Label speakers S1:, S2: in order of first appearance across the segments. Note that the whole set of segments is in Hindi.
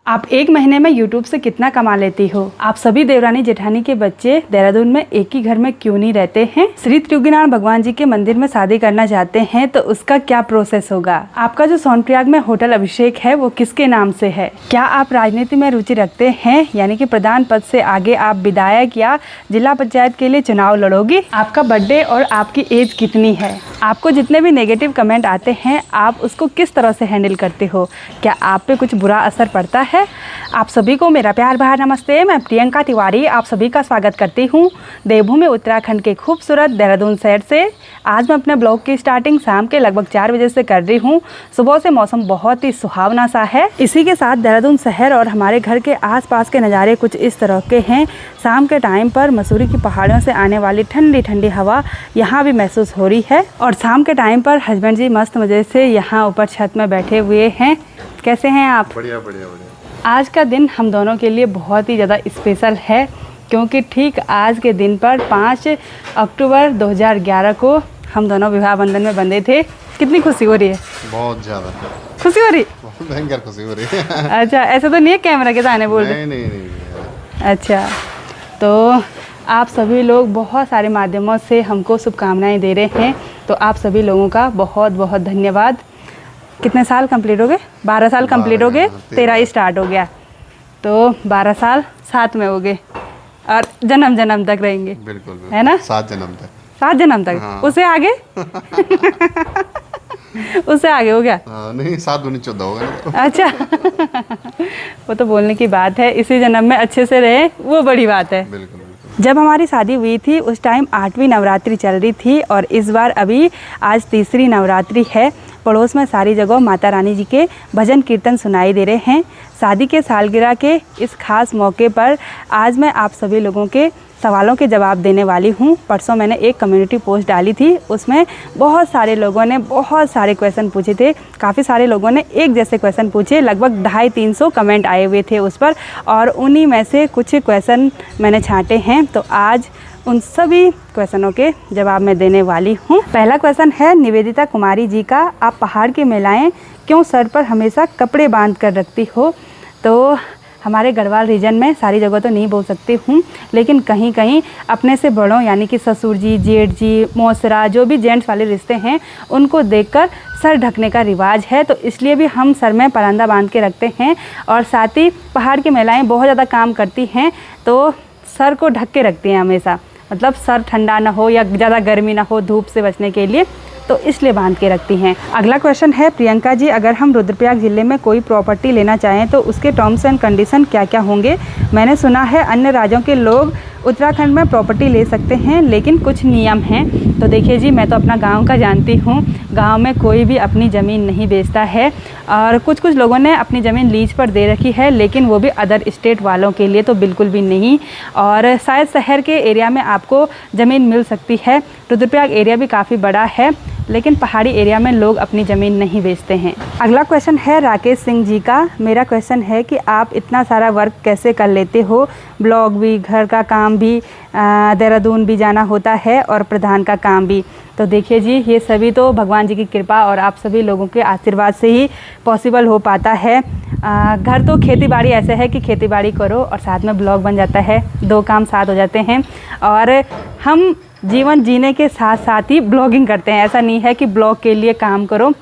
S1: आप एक महीने में YouTube से कितना कमा लेती हो? आप सभी देवरानी जेठानी के बच्चे देहरादून में एक ही घर में क्यों नहीं रहते हैं? श्री त्रियुगीनारायण भगवान जी के मंदिर में शादी करना चाहते हैं तो उसका क्या प्रोसेस होगा? आपका जो सोनप्रयाग में होटल अभिषेक है वो किसके नाम से है? क्या आप राजनीति में रुचि रखते हैं, यानी कि प्रधान पद से आगे आप विधायक या जिला पंचायत के लिए चुनाव लड़ोगी? आपका बर्थडे और आपकी एज कितनी है? आपको जितने भी नेगेटिव कमेंट आते हैं आप उसको किस तरह से हैंडल करते हो? क्या आप पे कुछ बुरा असर पड़ता है? आप सभी को मेरा प्यार भरा नमस्ते। मैं प्रियंका तिवारी आप सभी का स्वागत करती हूँ देवभूमि उत्तराखंड के खूबसूरत देहरादून शहर से। आज मैं अपने ब्लॉग की स्टार्टिंग शाम के लगभग 4 बजे से कर रही हूँ। सुबह से मौसम बहुत ही सुहावना सा है। इसी के साथ देहरादून शहर और हमारे घर के आसपास के नज़ारे कुछ इस तरह के हैं। शाम के टाइम पर मसूरी की पहाड़ियों से आने वाली ठंडी ठंडी हवा यहाँ भी महसूस हो रही है। और शाम के टाइम पर हस्बैंड जी मस्त मज़े से यहाँ ऊपर छत में बैठे हुए हैं। कैसे हैं आप?
S2: बढ़िया बढ़िया बढ़िया।
S1: आज का दिन हम दोनों के लिए बहुत ही ज़्यादा स्पेशल है, क्योंकि ठीक आज के दिन पर 5 अक्टूबर 2011 को हम दोनों विवाह बंधन में बंधे थे। कितनी खुशी हो रही है?
S2: बहुत ज़्यादा
S1: खुशी हो रही?
S2: बहुत भयंकर खुशी हो रही है।
S1: अच्छा, ऐसा तो नहीं है कैमरा के सामने बोल रहे?
S2: नहीं।
S1: अच्छा, तो आप सभी लोग बहुत सारे माध्यमों से हमको शुभकामनाएँ दे रहे हैं, तो आप सभी लोगों का बहुत बहुत धन्यवाद। कितने साल कंप्लीट हो गए? 12 साल कंप्लीट हो गए। 13 ही स्टार्ट हो गया तो 12 साल साथ में हो गए और जन्म जन्म तक रहेंगे।
S2: बिल्कुल
S1: है ना?
S2: 7 जन्म तक।
S1: 7 जन्म तक।
S2: हाँ।
S1: उससे आगे? उससे आगे हो गया?
S2: नहीं, 7 दूनी 14 होगा ना।
S1: अच्छा। वो तो बोलने की बात है, इसी जन्म में अच्छे से रहे वो बड़ी बात है।
S2: बिल्कुल।
S1: जब हमारी शादी हुई थी उस टाइम 8वीं नवरात्रि चल रही थी और इस बार अभी आज तीसरी नवरात्रि है। पड़ोस में सारी जगह माता रानी जी के भजन कीर्तन सुनाई दे रहे हैं। शादी के सालगिरह के इस खास मौके पर आज मैं आप सभी लोगों के सवालों के जवाब देने वाली हूँ। परसों मैंने एक कम्युनिटी पोस्ट डाली थी, उसमें बहुत सारे लोगों ने बहुत सारे क्वेश्चन पूछे थे। काफ़ी सारे लोगों ने एक जैसे क्वेश्चन पूछे, लगभग 250-300 कमेंट आए हुए थे उस पर, और उन्हीं में से कुछ क्वेश्चन मैंने छांटे हैं। तो आज उन सभी क्वेश्चनों के जवाब मैं देने वाली हूँ। पहला क्वेश्चन है निवेदिता कुमारी जी का, आप पहाड़ की महिलाएं क्यों सर पर हमेशा कपड़े बांध कर रखती हो? तो हमारे गढ़वाल रीजन में सारी जगह तो नहीं बोल सकती हूँ, लेकिन कहीं कहीं अपने से बड़ों यानी कि ससुर जी, जेठ जी, मौसरा, जो भी जेंट्स वाले रिश्ते हैं उनको देखकर सर ढकने का रिवाज है, तो इसलिए भी हम सर में परंदा बांध के रखते हैं। और साथ ही पहाड़ की महिलाएं बहुत ज़्यादा काम करती हैं तो सर को ढक के रखती हैं हमेशा, मतलब सर ठंडा ना हो या ज़्यादा गर्मी ना हो, धूप से बचने के लिए, तो इसलिए बांध के रखती हैं। अगला क्वेश्चन है प्रियंका जी, अगर हम रुद्रप्रयाग ज़िले में कोई प्रॉपर्टी लेना चाहें तो उसके टर्म्स एंड कंडीशन क्या क्या होंगे? मैंने सुना है अन्य राज्यों के लोग उत्तराखंड में प्रॉपर्टी ले सकते हैं, लेकिन कुछ नियम हैं। तो देखिए जी, मैं तो अपना गांव का जानती हूँ। गांव में कोई भी अपनी ज़मीन नहीं बेचता है, और कुछ लोगों ने अपनी ज़मीन लीज पर दे रखी है, लेकिन वो भी अदर स्टेट वालों के लिए, तो बिल्कुल भी नहीं। और शायद शहर के एरिया में आपको ज़मीन मिल सकती है। रुद्रप्रयाग एरिया भी काफ़ी बड़ा है, लेकिन पहाड़ी एरिया में लोग अपनी ज़मीन नहीं बेचते हैं। अगला क्वेश्चन है राकेश सिंह जी का। मेरा क्वेश्चन है कि आप इतना सारा वर्क कैसे कर लेते हो? ब्लॉग भी, घर का काम भी, देहरादून भी जाना होता है और प्रधान का काम भी। तो देखिए जी, ये सभी तो भगवान जी की कृपा और आप सभी लोगों के आशीर्वाद से ही पॉसिबल हो पाता है। घर तो खेती बाड़ी ऐसे है कि खेती बाड़ी करो और साथ में ब्लॉग बन जाता है, 2 काम साथ हो जाते हैं। और हम जीवन जीने के साथ साथ ही ब्लॉगिंग करते हैं। ऐसा नहीं है कि ब्लॉग के लिए काम करो,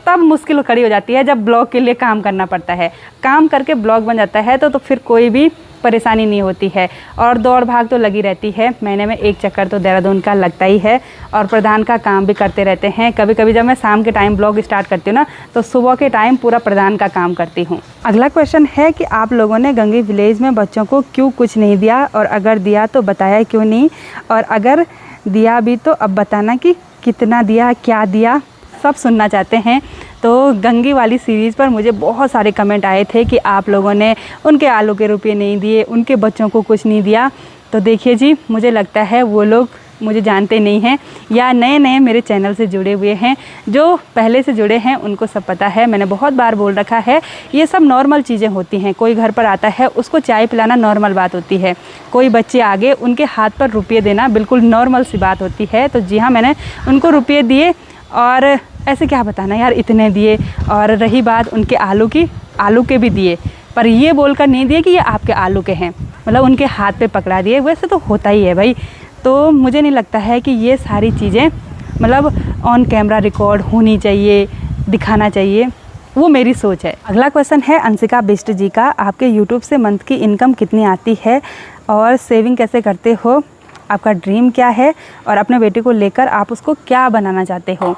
S1: तब मुश्किल खड़ी हो जाती है जब ब्लॉग के लिए काम करना पड़ता है। काम करके ब्लॉग बन जाता है तो फिर कोई भी परेशानी नहीं होती है। और दौड़ भाग तो लगी रहती है, महीने में 1 चक्कर तो देहरादून का लगता ही है। और प्रधान का काम भी करते रहते हैं। कभी कभी जब मैं शाम के टाइम ब्लॉग स्टार्ट करती हूँ ना, तो सुबह के टाइम पूरा प्रधान का काम करती हूँ। अगला क्वेश्चन है कि आप लोगों ने गंगी विलेज में बच्चों को क्यों कुछ नहीं दिया, और अगर दिया तो बताया क्यों नहीं, और अगर दिया भी तो अब बताना कि कितना दिया, क्या दिया, सब सुनना चाहते हैं। तो गंगी वाली सीरीज़ पर मुझे बहुत सारे कमेंट आए थे कि आप लोगों ने उनके आलू के रुपये नहीं दिए, उनके बच्चों को कुछ नहीं दिया। तो देखिए जी, मुझे लगता है वो लोग मुझे जानते नहीं हैं या नए नए मेरे चैनल से जुड़े हुए हैं। जो पहले से जुड़े हैं उनको सब पता है। मैंने बहुत बार बोल रखा है, ये सब नॉर्मल चीज़ें होती हैं। कोई घर पर आता है, उसको चाय पिलाना नॉर्मल बात होती है। कोई बच्चे आगे, उनके हाथ पर रुपये देना बिल्कुल नॉर्मल सी बात होती है। तो जी हाँ, मैंने उनको रुपये दिए, और ऐसे क्या बताना यार, इतने दिए। और रही बात उनके आलू की, आलू के भी दिए, पर ये बोलकर नहीं दिए कि ये आपके आलू के हैं, मतलब उनके हाथ पे पकड़ा दिए। वैसे तो होता ही है भाई, तो मुझे नहीं लगता है कि ये सारी चीज़ें मतलब ऑन कैमरा रिकॉर्ड होनी चाहिए, दिखाना चाहिए, वो मेरी सोच है। अगला क्वेश्चन है अंशिका बिष्ट जी का, आपके यूट्यूब से मंथ की इनकम कितनी आती है और सेविंग कैसे करते हो, आपका ड्रीम क्या है और अपने बेटे को लेकर आप उसको क्या बनाना चाहते हो।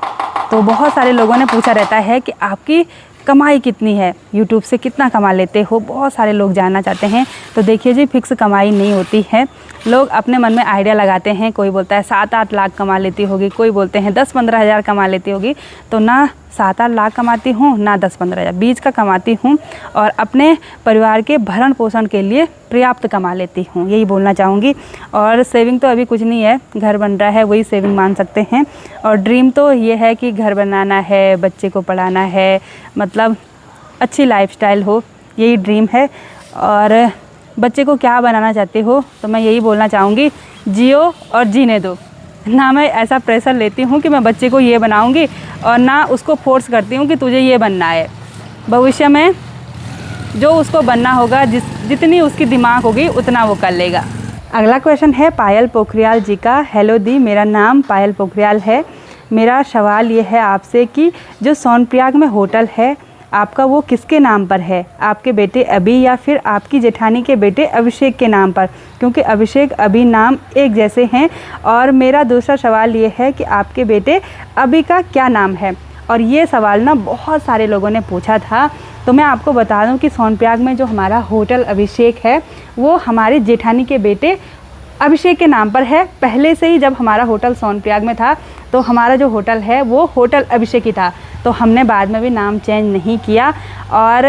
S1: तो बहुत सारे लोगों ने पूछा रहता है कि आपकी कमाई कितनी है, यूट्यूब से कितना कमा लेते हो, बहुत सारे लोग जानना चाहते हैं। तो देखिए जी, फिक्स कमाई नहीं होती है, लोग अपने मन में आइडिया लगाते हैं। कोई बोलता है 7-8 लाख कमा लेती होगी, कोई बोलते हैं 10-15 हज़ार कमा लेती होगी। तो ना 7-8 लाख कमाती हूँ, ना 10-15 हज़ार, बीच का कमाती हूँ और अपने परिवार के भरण पोषण के लिए पर्याप्त कमा लेती हूँ, यही बोलना चाहूँगी। और सेविंग तो अभी कुछ नहीं है, घर बन रहा है, वही सेविंग मान सकते हैं। और ड्रीम तो ये है कि घर बनाना है, बच्चे को पढ़ाना है, मतलब अच्छी लाइफस्टाइल हो, यही ड्रीम है। और बच्चे को क्या बनाना चाहते हो, तो मैं यही बोलना चाहूँगी, जियो और जीने दो। ना मैं ऐसा प्रेशर लेती हूँ कि मैं बच्चे को ये बनाऊँगी और ना उसको फोर्स करती हूँ कि तुझे ये बनना है। भविष्य में जो उसको बनना होगा, जितनी उसकी दिमाग होगी उतना वो कर लेगा। अगला क्वेश्चन है पायल पोखरियाल जी का, हेलो दी, मेरा नाम पायल पोखरियाल है। मेरा सवाल ये है आपसे कि जो सोनप्रयाग में होटल है आपका, वो किसके नाम पर है, आपके बेटे अभी या फिर आपकी जेठानी के बेटे अभिषेक के नाम पर, क्योंकि अभिषेक अभी नाम एक जैसे हैं। और मेरा दूसरा सवाल ये है कि आपके बेटे अभी का क्या नाम है। और ये सवाल ना बहुत सारे लोगों ने पूछा था, तो मैं आपको बता दूं कि सोनप्रयाग में जो हमारा होटल अभिषेक है वो हमारे जेठानी के बेटे अभिषेक के नाम पर है। पहले से ही जब हमारा होटल सोनप्रयाग में था तो हमारा जो होटल है वो होटल अभिषेक ही था, तो हमने बाद में भी नाम चेंज नहीं किया। और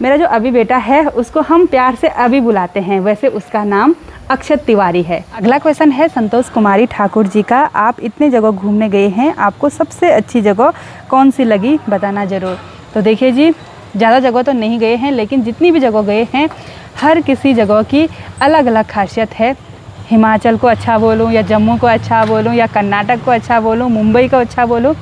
S1: मेरा जो अभी बेटा है उसको हम प्यार से अभी बुलाते हैं, वैसे उसका नाम अक्षत तिवारी है। अगला क्वेश्चन है संतोष कुमारी ठाकुर जी का, आप इतने जगह घूमने गए हैं, आपको सबसे अच्छी जगह कौन सी लगी, बताना ज़रूर। तो देखिए जी, ज़्यादा जगह तो नहीं गए हैं, लेकिन जितनी भी जगह गए हैं हर किसी जगह की अलग अलग खासियत है। हिमाचल को अच्छा बोलूँ या जम्मू को अच्छा बोलूँ या कर्नाटक को अच्छा बोलूँ, मुंबई को अच्छा बोलूँ,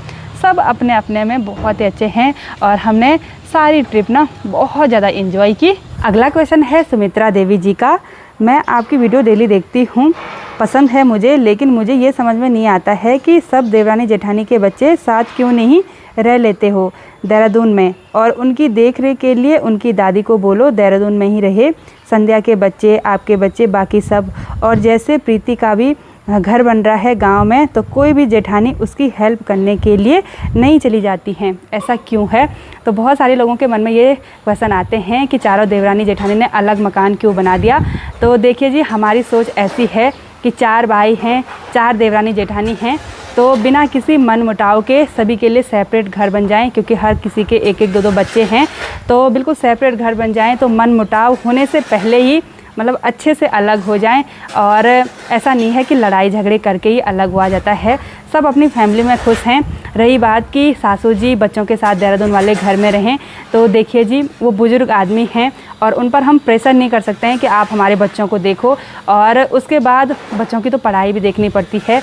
S1: सब अपने अपने में बहुत ही अच्छे हैं और हमने सारी ट्रिप ना बहुत ज़्यादा एंजॉय की। अगला क्वेश्चन है सुमित्रा देवी जी का, मैं आपकी वीडियो डेली देखती हूँ, पसंद है मुझे, लेकिन मुझे ये समझ में नहीं आता है कि सब देवरानी जेठानी के बच्चे साथ क्यों नहीं रह लेते हो देहरादून में, और उनकी देख रेख के लिए उनकी दादी को बोलो देहरादून में ही रहे, संध्या के बच्चे, आपके बच्चे, बाकी सब। और जैसे प्रीति का भी घर बन रहा है गांव में, तो कोई भी जेठानी उसकी हेल्प करने के लिए नहीं चली जाती हैं, ऐसा क्यों है। तो बहुत सारे लोगों के मन में ये क्वेश्चन आते हैं कि चारों देवरानी जेठानी ने अलग मकान क्यों बना दिया। तो देखिए जी, हमारी सोच ऐसी है कि 4 भाई हैं, 4 देवरानी जेठानी हैं, तो बिना किसी मन मुटाव के सभी के लिए सेपरेट घर बन जाएं, क्योंकि हर किसी के 1-1, 2-2 बच्चे हैं, तो बिल्कुल सेपरेट घर बन जाएं, तो मन मुटाव होने से पहले ही मतलब अच्छे से अलग हो जाएं। और ऐसा नहीं है कि लड़ाई झगड़े करके ही अलग हुआ जाता है, सब अपनी फैमिली में खुश हैं। रही बात कि सासू जी बच्चों के साथ देहरादून वाले घर में रहें, तो देखिए जी, वो बुज़ुर्ग आदमी हैं और उन पर हम प्रेशर नहीं कर सकते हैं कि आप हमारे बच्चों को देखो, और उसके बाद बच्चों की तो पढ़ाई भी देखनी पड़ती है।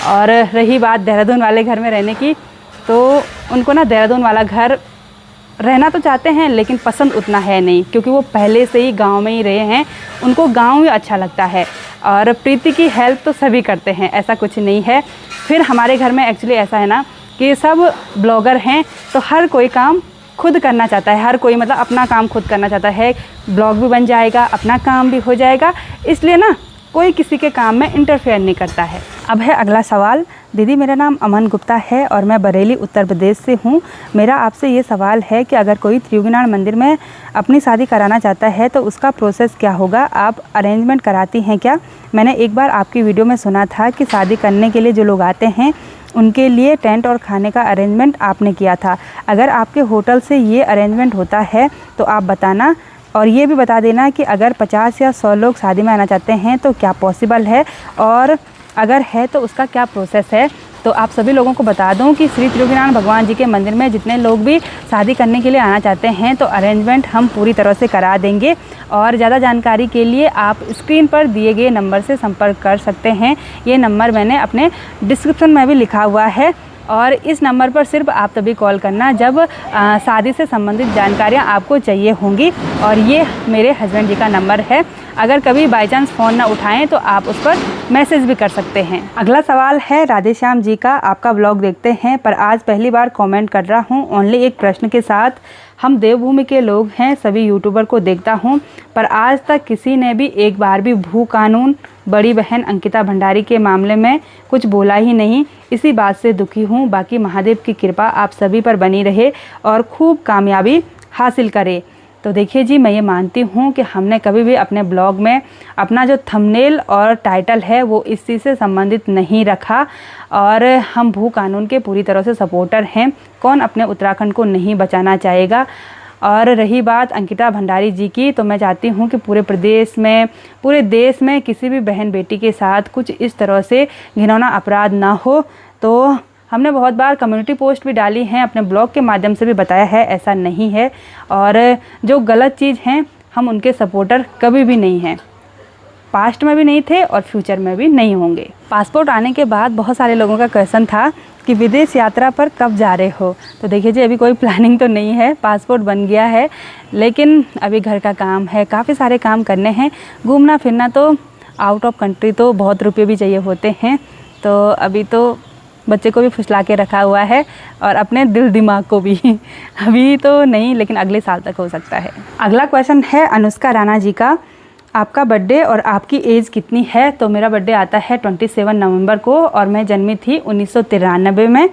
S1: और रही बात देहरादून वाले घर में रहने की, तो उनको ना देहरादून वाला घर रहना तो चाहते हैं लेकिन पसंद उतना है नहीं, क्योंकि वो पहले से ही गांव में ही रहे हैं, उनको गांव ही अच्छा लगता है। और प्रीति की हेल्प तो सभी करते हैं, ऐसा कुछ नहीं है। फिर हमारे घर में एक्चुअली ऐसा है ना कि सब ब्लॉगर हैं, तो हर कोई काम खुद करना चाहता है, हर कोई मतलब अपना काम खुद करना चाहता है, ब्लॉग भी बन जाएगा, अपना काम भी हो जाएगा, इसलिए ना कोई किसी के काम में इंटरफेयर नहीं करता है। अब है अगला सवाल, दीदी मेरा नाम अमन गुप्ता है और मैं बरेली उत्तर प्रदेश से हूँ। मेरा आपसे ये सवाल है कि अगर कोई त्रियुगनारायण मंदिर में अपनी शादी कराना चाहता है तो उसका प्रोसेस क्या होगा, आप अरेंजमेंट कराती हैं क्या। मैंने एक बार आपकी वीडियो में सुना था कि शादी करने के लिए जो लोग आते हैं उनके लिए टेंट और खाने का अरेंजमेंट आपने किया था, अगर आपके होटल से ये अरेंजमेंट होता है तो आप बताना, और ये भी बता देना कि अगर 50 या 100 लोग शादी में आना चाहते हैं तो क्या पॉसिबल है, और अगर है तो उसका क्या प्रोसेस है। तो आप सभी लोगों को बता दूं कि श्री त्रियुगनारायण भगवान जी के मंदिर में जितने लोग भी शादी करने के लिए आना चाहते हैं तो अरेंजमेंट हम पूरी तरह से करा देंगे। और ज़्यादा जानकारी के लिए आप स्क्रीन पर दिए गए नंबर से संपर्क कर सकते हैं, ये नंबर मैंने अपने डिस्क्रिप्शन में भी लिखा हुआ है। और इस नंबर पर सिर्फ आप तभी कॉल करना जब शादी से संबंधित जानकारियाँ आपको चाहिए होंगी। और ये मेरे हस्बैंड जी का नंबर है। अगर कभी बाई चांस फ़ोन ना उठाएं तो आप उस पर मैसेज भी कर सकते हैं। अगला सवाल है राधेश्याम जी का। आपका ब्लॉग देखते हैं पर आज पहली बार कमेंट कर रहा हूं ओनली एक प्रश्न के साथ। हम देवभूमि के लोग हैं, सभी यूट्यूबर को देखता हूं पर आज तक किसी ने भी एक बार भी भू कानून बड़ी बहन अंकिता भंडारी के मामले में कुछ बोला ही नहीं। इसी बात से दुखी हूं। बाकी महादेव की कृपा आप सभी पर बनी रहे और खूब कामयाबी हासिल करे। तो देखिए जी, मैं ये मानती हूँ कि हमने कभी भी अपने ब्लॉग में अपना जो थंबनेल और टाइटल है वो इस चीज़ से संबंधित नहीं रखा और हम भू कानून के पूरी तरह से सपोर्टर हैं। कौन अपने उत्तराखंड को नहीं बचाना चाहेगा। और रही बात अंकिता भंडारी जी की, तो मैं चाहती हूँ कि पूरे देश में किसी भी बहन बेटी के साथ कुछ इस तरह से घिनौना अपराध ना हो। तो हमने बहुत बार कम्युनिटी पोस्ट भी डाली हैं, अपने ब्लॉग के माध्यम से भी बताया है ऐसा नहीं है। और जो गलत चीज़ हैं हम उनके सपोर्टर कभी भी नहीं हैं, पास्ट में भी नहीं थे और फ्यूचर में भी नहीं होंगे। पासपोर्ट आने के बाद बहुत सारे लोगों का क्वेश्चन था कि विदेश यात्रा पर कब जा रहे हो। तो देखिए जी, अभी कोई प्लानिंग तो नहीं है। पासपोर्ट बन गया है लेकिन अभी घर का काम है, काफ़ी सारे काम करने हैं। घूमना फिरना तो आउट ऑफ कंट्री तो बहुत रुपये भी चाहिए होते हैं। तो अभी तो बच्चे को भी फुसला के रखा हुआ है और अपने दिल दिमाग को भी अभी तो नहीं, लेकिन अगले साल तक हो सकता है। अगला क्वेश्चन है अनुष्का राणा जी का। आपका बर्थडे और आपकी एज कितनी है। तो मेरा बर्थडे आता है 27 नवंबर को और मैं जन्मी थी 1993 में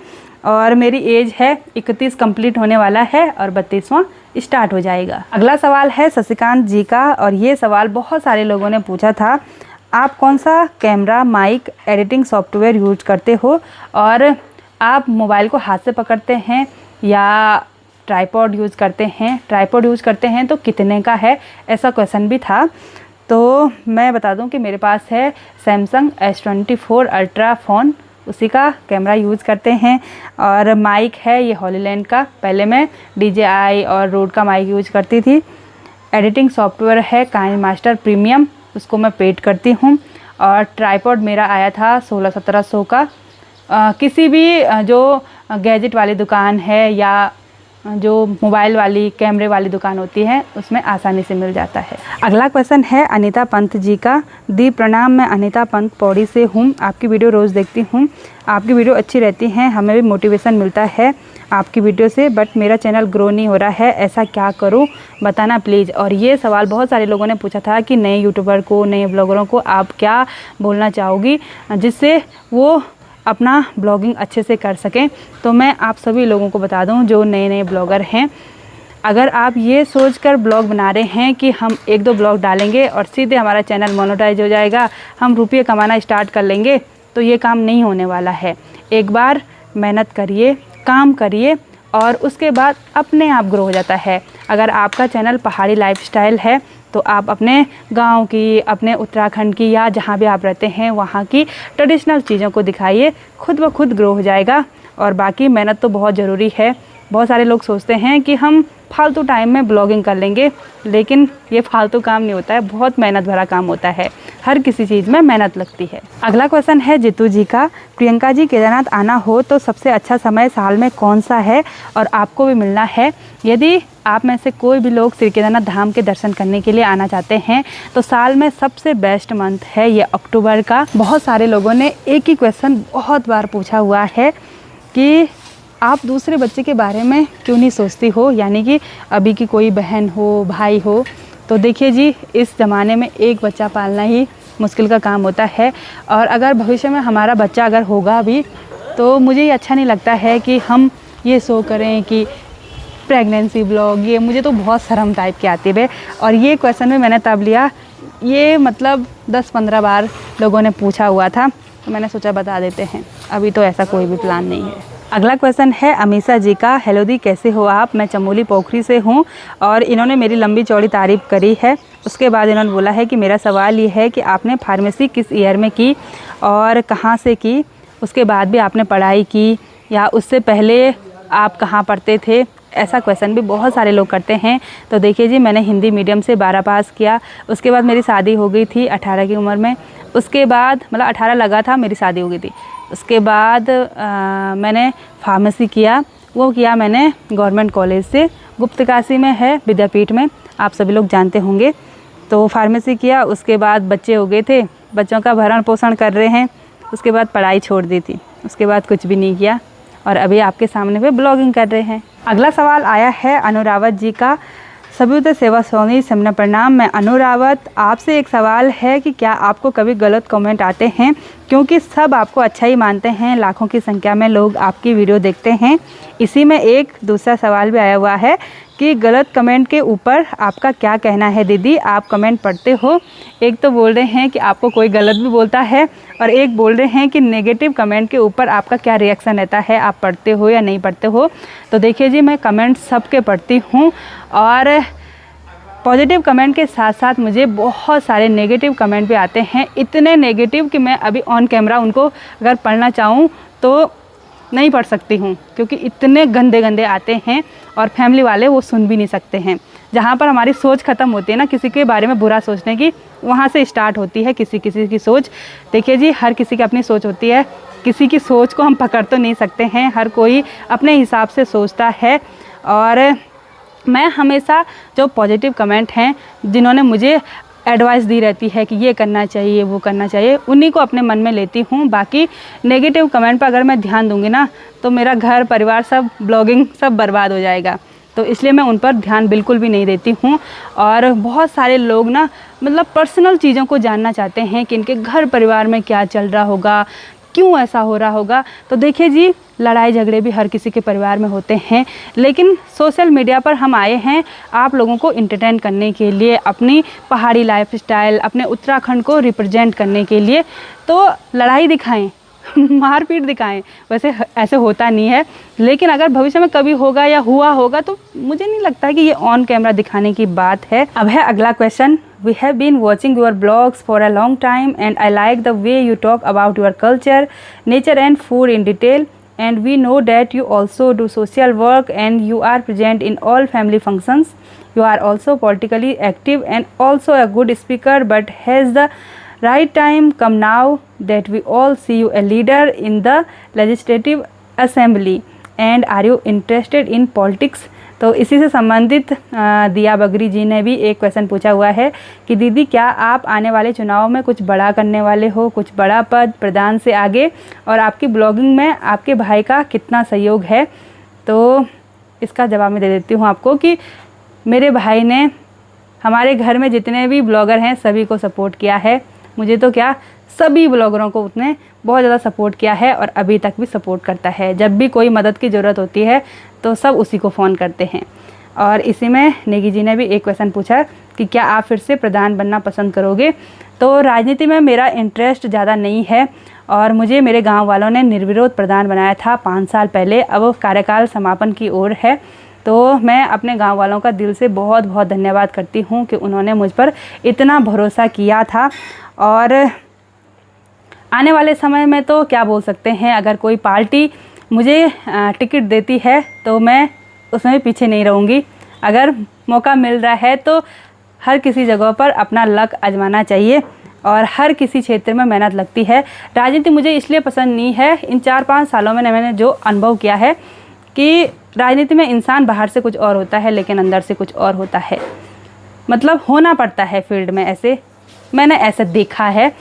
S1: और मेरी एज है 31 कंप्लीट होने वाला है और 32वां स्टार्ट हो जाएगा। अगला सवाल है शशिकांत जी का और ये सवाल बहुत सारे लोगों ने पूछा था। आप कौन सा camera, mic, editing software use करते हो और आप मोबाइल को हाथ से पकड़ते हैं या ट्राइपॉड यूज़ करते हैं। ट्राइपॉड यूज़ करते हैं तो कितने का है, ऐसा क्वेश्चन भी था। तो मैं बता दूं कि मेरे पास है सैमसंग S24 अल्ट्रा फ़ोन, उसी का कैमरा यूज़ करते हैं। और माइक है ये हॉलीलैंड का, पहले मैं DJI और रोड का माइक यूज़ करती थी। एडिटिंग सॉफ्टवेयर है काइनमास्टर प्रीमियम, उसको मैं पेड करती हूँ। और ट्राइपॉड मेरा आया था 1600-1700 का। किसी भी जो गैजेट वाली दुकान है या जो मोबाइल वाली कैमरे वाली दुकान होती है उसमें आसानी से मिल जाता है। अगला क्वेश्चन है अनीता पंत जी का। दी प्रणाम, मैं अनीता पंत पौड़ी से हूँ। आपकी वीडियो रोज़ देखती हूँ, आपकी वीडियो अच्छी रहती हैं, हमें भी मोटिवेशन मिलता है आपकी वीडियो से, बट मेरा चैनल ग्रो नहीं हो रहा है, ऐसा क्या करूँ बताना प्लीज़। और ये सवाल बहुत सारे लोगों ने पूछा था कि नए यूट्यूबर को, नए ब्लॉगरों को आप क्या बोलना चाहोगी जिससे वो अपना ब्लॉगिंग अच्छे से कर सकें। तो मैं आप सभी लोगों को बता दूं जो नए नए ब्लॉगर हैं, अगर आप ये सोचकर ब्लॉग बना रहे हैं कि हम 1-2 ब्लॉग डालेंगे और सीधे हमारा चैनल मोनेटाइज हो जाएगा, हम रुपये कमाना स्टार्ट कर लेंगे, तो ये काम नहीं होने वाला है। एक बार मेहनत करिए, काम करिए और उसके बाद अपने आप ग्रो हो जाता है। अगर आपका चैनल पहाड़ी लाइफस्टाइल है तो आप अपने गांव की, अपने उत्तराखंड की या जहां भी आप रहते हैं वहां की ट्रेडिशनल चीज़ों को दिखाइए, खुद ब खुद ग्रो हो जाएगा। और बाकी मेहनत तो बहुत ज़रूरी है। बहुत सारे लोग सोचते हैं कि हम फालतू टाइम में ब्लॉगिंग कर लेंगे, लेकिन ये फालतू काम नहीं होता है, बहुत मेहनत भरा काम होता है। हर किसी चीज़ में मेहनत लगती है। अगला क्वेश्चन है जितू जी का। प्रियंका जी, केदारनाथ आना हो तो सबसे अच्छा समय साल में कौन सा है और आपको भी मिलना है। यदि आप में से कोई भी लोग श्री केदारनाथ धाम के दर्शन करने के लिए आना चाहते हैं तो साल में सबसे बेस्ट मंथ है ये अक्टूबर का। बहुत सारे लोगों ने एक ही क्वेश्चन बहुत बार पूछा हुआ है कि आप दूसरे बच्चे के बारे में क्यों नहीं सोचती हो, यानी कि अभी की कोई बहन हो, भाई हो। तो देखिए जी, इस ज़माने में एक बच्चा पालना ही मुश्किल का काम होता है और अगर भविष्य में हमारा बच्चा अगर होगा भी तो मुझे ये अच्छा नहीं लगता है कि हम ये शो करें कि प्रेगनेंसी ब्लॉग, ये मुझे तो बहुत शर्म टाइप की आती है। और ये क्वेश्चन भी मैंने तब लिया, ये मतलब 10-15 बार लोगों ने पूछा हुआ था तो मैंने सोचा बता देते हैं। अभी तो ऐसा कोई भी प्लान नहीं है। अगला क्वेश्चन है अमीषा जी का। हेलो दी, कैसे हो आप? मैं चमोली पोखरी से हूँ और इन्होंने मेरी लंबी चौड़ी तारीफ़ करी है। उसके बाद इन्होंने बोला है कि मेरा सवाल ये है कि आपने फार्मेसी किस ईयर में की और कहाँ से की, उसके बाद भी आपने पढ़ाई की या उससे पहले आप कहाँ पढ़ते थे। ऐसा क्वेश्चन भी बहुत सारे लोग करते हैं। तो देखिए जी, मैंने हिंदी मीडियम से 12 पास किया, उसके बाद मेरी शादी हो गई थी 18 की उम्र में। उसके बाद मतलब 18 लगा था, मेरी शादी हो गई थी। उसके बाद मैंने फार्मेसी किया, वो किया मैंने गवर्नमेंट कॉलेज से, गुप्तकाशी में है, विद्यापीठ में, आप सभी लोग जानते होंगे। तो फार्मेसी किया, उसके बाद बच्चे हो गए थे, बच्चों का भरण पोषण कर रहे हैं, उसके बाद पढ़ाई छोड़ दी थी, उसके बाद कुछ भी नहीं किया और अभी आपके सामने पे ब्लॉगिंग कर रहे हैं। अगला सवाल आया है अनुरावत जी का। सभी सेवा सोनी समना प्रणाम, मैं अनुरावत, आपसे एक सवाल है कि क्या आपको कभी गलत कमेंट आते हैं? क्योंकि सब आपको अच्छा ही मानते हैं, लाखों की संख्या में लोग आपकी वीडियो देखते हैं। इसी में एक दूसरा सवाल भी आया हुआ है कि गलत कमेंट के ऊपर आपका क्या कहना है दीदी, आप कमेंट पढ़ते हो? एक तो बोल रहे हैं कि आपको कोई गलत भी बोलता है और एक बोल रहे हैं कि नेगेटिव कमेंट के ऊपर आपका क्या रिएक्शन रहता है, आप पढ़ते हो या नहीं पढ़ते हो? तो देखिए जी, मैं कमेंट सबके पढ़ती हूँ और पॉजिटिव कमेंट के साथ साथ मुझे बहुत सारे नेगेटिव कमेंट भी आते हैं, इतने नेगेटिव कि मैं अभी ऑन कैमरा उनको अगर पढ़ना चाहूँ तो नहीं पढ़ सकती हूँ, क्योंकि इतने गंदे गंदे आते हैं और फैमिली वाले वो सुन भी नहीं सकते हैं। जहाँ पर हमारी सोच ख़त्म होती है ना किसी के बारे में बुरा सोचने की, वहाँ से स्टार्ट होती है किसी किसी की सोच। देखिए जी, हर किसी की अपनी सोच होती है, किसी की सोच को हम पकड़ तो नहीं सकते हैं, हर कोई अपने हिसाब से सोचता है। और मैं हमेशा जो पॉजिटिव कमेंट हैं, जिन्होंने मुझे एडवाइस दी रहती है कि ये करना चाहिए, वो करना चाहिए, उन्हीं को अपने मन में लेती हूँ। बाकी नेगेटिव कमेंट पर अगर मैं ध्यान दूँगी ना तो मेरा घर परिवार सब, ब्लॉगिंग सब बर्बाद हो जाएगा। तो इसलिए मैं उन पर ध्यान बिल्कुल भी नहीं देती हूँ। और बहुत सारे लोग ना मतलब पर्सनल चीज़ों को जानना चाहते हैं कि इनके घर परिवार में क्या चल रहा होगा, क्यों ऐसा हो रहा होगा। तो देखिए जी, लड़ाई झगड़े भी हर किसी के परिवार में होते हैं, लेकिन सोशल मीडिया पर हम आए हैं आप लोगों को एंटरटेन करने के लिए, अपनी पहाड़ी लाइफस्टाइल, अपने उत्तराखंड को रिप्रेजेंट करने के लिए। तो लड़ाई दिखाएं, मारपीट दिखाएं, वैसे ऐसे होता नहीं है, लेकिन अगर भविष्य में कभी होगा या हुआ होगा तो मुझे नहीं लगता कि ये ऑन कैमरा दिखाने की बात है। अब है अगला question. We have been watching your blogs for a long time and I like the way you talk about your culture, nature and food in detail, and we know that you also do social work and you are present in all family functions. You are also politically active and also a good speaker, but has the right time come now that we all see you a leader in the legislative assembly, and are you interested in politics? तो इसी से संबंधित दिया बगरी जी ने भी एक क्वेश्चन पूछा हुआ है कि दीदी क्या आप आने वाले चुनाव में कुछ बड़ा करने वाले हो, कुछ बड़ा पद प्रधान से आगे, और आपकी ब्लॉगिंग में आपके भाई का कितना सहयोग है? तो इसका जवाब मैं दे देती हूँ आपको कि मेरे भाई ने हमारे घर में जितने भी ब्लॉगर हैं सभी को सपोर्ट किया है। मुझे तो क्या, सभी ब्लॉगरों को उसने बहुत ज़्यादा सपोर्ट किया है और अभी तक भी सपोर्ट करता है। जब भी कोई मदद की ज़रूरत होती है तो सब उसी को फ़ोन करते हैं। और इसी में नेगी जी ने भी एक क्वेश्चन पूछा कि क्या आप फिर से प्रधान बनना पसंद करोगे? तो राजनीति में मेरा इंटरेस्ट ज़्यादा नहीं है और मुझे मेरे गांव वालों ने निर्विरोध प्रधान बनाया था 5 साल पहले, अब कार्यकाल समापन की ओर है। तो मैं अपने गांव वालों का दिल से बहुत बहुत धन्यवाद करती हूं कि उन्होंने मुझ पर इतना भरोसा किया था। और आने वाले समय में तो क्या बोल सकते हैं, अगर कोई पार्टी मुझे टिकट देती है तो मैं उसमें पीछे नहीं रहूँगी। अगर मौका मिल रहा है तो हर किसी जगह पर अपना लक आजमाना चाहिए और हर किसी क्षेत्र में मेहनत लगती है। राजनीति मुझे इसलिए पसंद नहीं है, इन 4-5 सालों में मैंने जो अनुभव किया है कि राजनीति में इंसान बाहर से कुछ और होता है लेकिन अंदर से कुछ और होता है। मतलब होना पड़ता है फील्ड में, ऐसे मैंने ऐसे देखा है।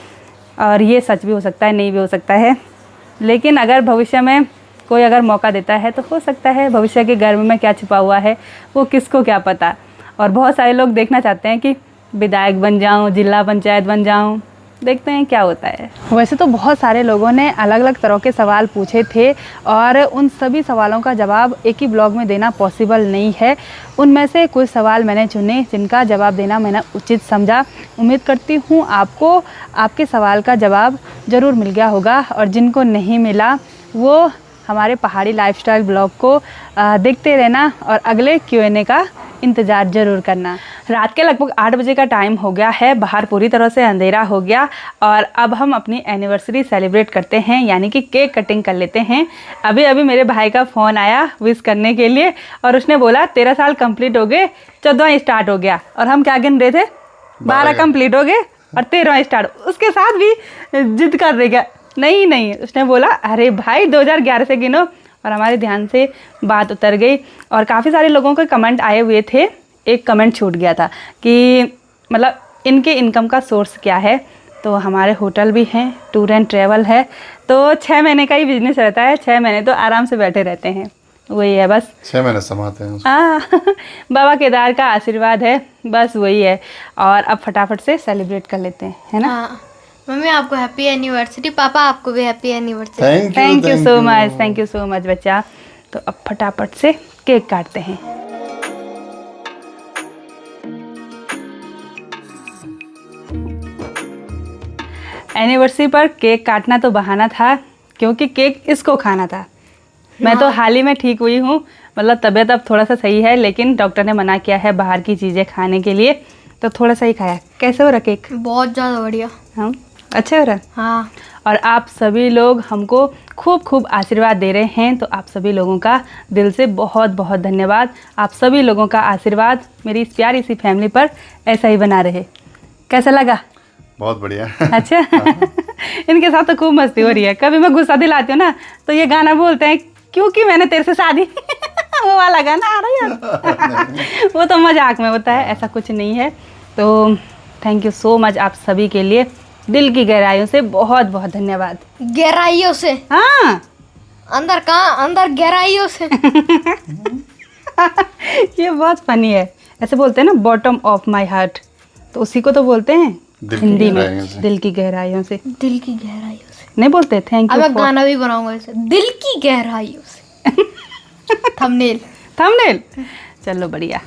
S1: और ये सच भी हो सकता है, नहीं भी हो सकता है, लेकिन अगर भविष्य में कोई अगर मौका देता है तो हो सकता है। भविष्य के गर्भ में क्या छुपा हुआ है वो किसको क्या पता। और बहुत सारे लोग देखना चाहते हैं कि विधायक बन जाऊं, जिला पंचायत बन जाऊं, देखते हैं क्या होता है। वैसे तो बहुत सारे लोगों ने अलग अलग तरह के सवाल पूछे थे और उन सभी सवालों का जवाब एक ही ब्लॉग में देना पॉसिबल नहीं है। उनमें से कुछ सवाल मैंने चुने जिनका जवाब देना मैंने उचित समझा। उम्मीद करती हूँ आपको आपके सवाल का जवाब ज़रूर मिल गया होगा, और जिनको नहीं मिला वो हमारे पहाड़ी लाइफस्टाइल ब्लॉग को देखते रहना और अगले Q&A का इंतज़ार ज़रूर करना। रात के लगभग 8 बजे का टाइम हो गया है, बाहर पूरी तरह से अंधेरा हो गया और अब हम अपनी एनिवर्सरी सेलिब्रेट करते हैं, यानी कि केक कटिंग कर लेते हैं। अभी अभी मेरे भाई का फ़ोन आया विश करने के लिए और उसने बोला 13 साल कंप्लीट हो गए, 14वां स्टार्ट हो गया। और हम क्या गिन रहे थे, 12 कंप्लीट हो गए और 13वां स्टार्ट। उसके साथ भी जिद कर रहे नहीं नहीं, उसने बोला अरे भाई 2011 से गिनो, और हमारे ध्यान से बात उतर गई। और काफ़ी सारे लोगों के कमेंट आए हुए थे, एक कमेंट छूट गया था कि मतलब इनके इनकम का सोर्स क्या है। तो हमारे होटल भी हैं, टूर एंड ट्रैवल है, तो 6 महीने का ही बिजनेस रहता है, 6 महीने तो आराम से बैठे रहते हैं, वही है बस।
S2: 6 महीने समाते हैं उसको।
S1: हाँ बाबा केदार का आशीर्वाद है, बस वही है। और अब फटाफट से सेलिब्रेट कर लेते हैं, है ना।
S3: हाँ मम्मी आपको हैप्पी एनिवर्सरी, पापा आपको भी happy anniversary.
S1: Thank you so much, thank you so much बच्चा। तो अब फटाफट से केक काटते हैं। एनिवर्सरी पर केक काटना तो बहाना था, क्योंकि केक इसको खाना था। मैं तो हाल ही में ठीक हुई हूँ, मतलब तबीयत अब थोड़ा सा सही है, लेकिन डॉक्टर ने मना किया है बाहर की चीज़ें खाने के लिए, तो थोड़ा सा ही खाया। कैसे हो रहा केक?
S3: बहुत ज़्यादा बढ़िया।
S1: हाँ अच्छा हो रहा।
S3: हाँ
S1: और आप सभी लोग हमको खूब खूब आशीर्वाद दे रहे हैं, तो आप सभी लोगों का दिल से बहुत बहुत धन्यवाद। आप सभी लोगों का आशीर्वाद मेरी इस प्यारी सी फैमिली पर ऐसा ही बना रहे। कैसा लगा?
S2: बहुत बढ़िया।
S1: अच्छा इनके साथ तो खूब मस्ती हो रही है। कभी मैं गुस्सा दिलाती हूँ ना, तो ये गाना बोलते हैं, क्योंकि मैंने तेरे से शादी वो वाला गाना आ रहा है वो तो मजाक में होता है, ऐसा कुछ नहीं है। तो थैंक यू सो मच आप सभी के लिए, दिल की गहराइयों से बहुत बहुत धन्यवाद।
S3: गहराइयों से?
S1: हाँ
S3: अंदर कहाँ? अंदर गहराइयों से।
S1: ये बहुत फनी है। ऐसे बोलते हैं ना, बॉटम ऑफ माई हार्ट, तो उसी को तो बोलते हैं हिंदी में, दिल की गहराइयों से।
S3: दिल की गहराइयों से
S1: नहीं बोलते थैंक
S3: अब
S1: यू?
S3: मैं गाना भी बनाऊंगा इसे, दिल की गहराइयों से। थंबनेल।
S1: थंबनेल, चलो बढ़िया।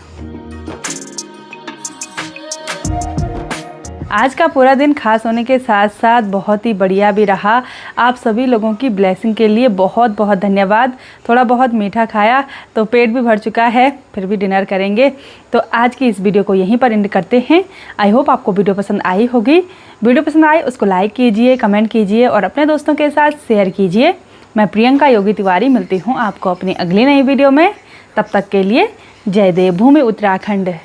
S1: आज का पूरा दिन खास होने के साथ साथ बहुत ही बढ़िया भी रहा। आप सभी लोगों की ब्लेसिंग के लिए बहुत बहुत धन्यवाद। थोड़ा बहुत मीठा खाया तो पेट भी भर चुका है, फिर भी डिनर करेंगे। तो आज की इस वीडियो को यहीं पर एंड करते हैं। आई होप आपको वीडियो पसंद आई होगी। वीडियो पसंद आए उसको लाइक कीजिए, कमेंट कीजिए और अपने दोस्तों के साथ शेयर कीजिए। मैं प्रियंका योगी तिवारी मिलती हूँ आपको अपनी अगली नई वीडियो में। तब तक के लिए जय देवभूमि उत्तराखंड।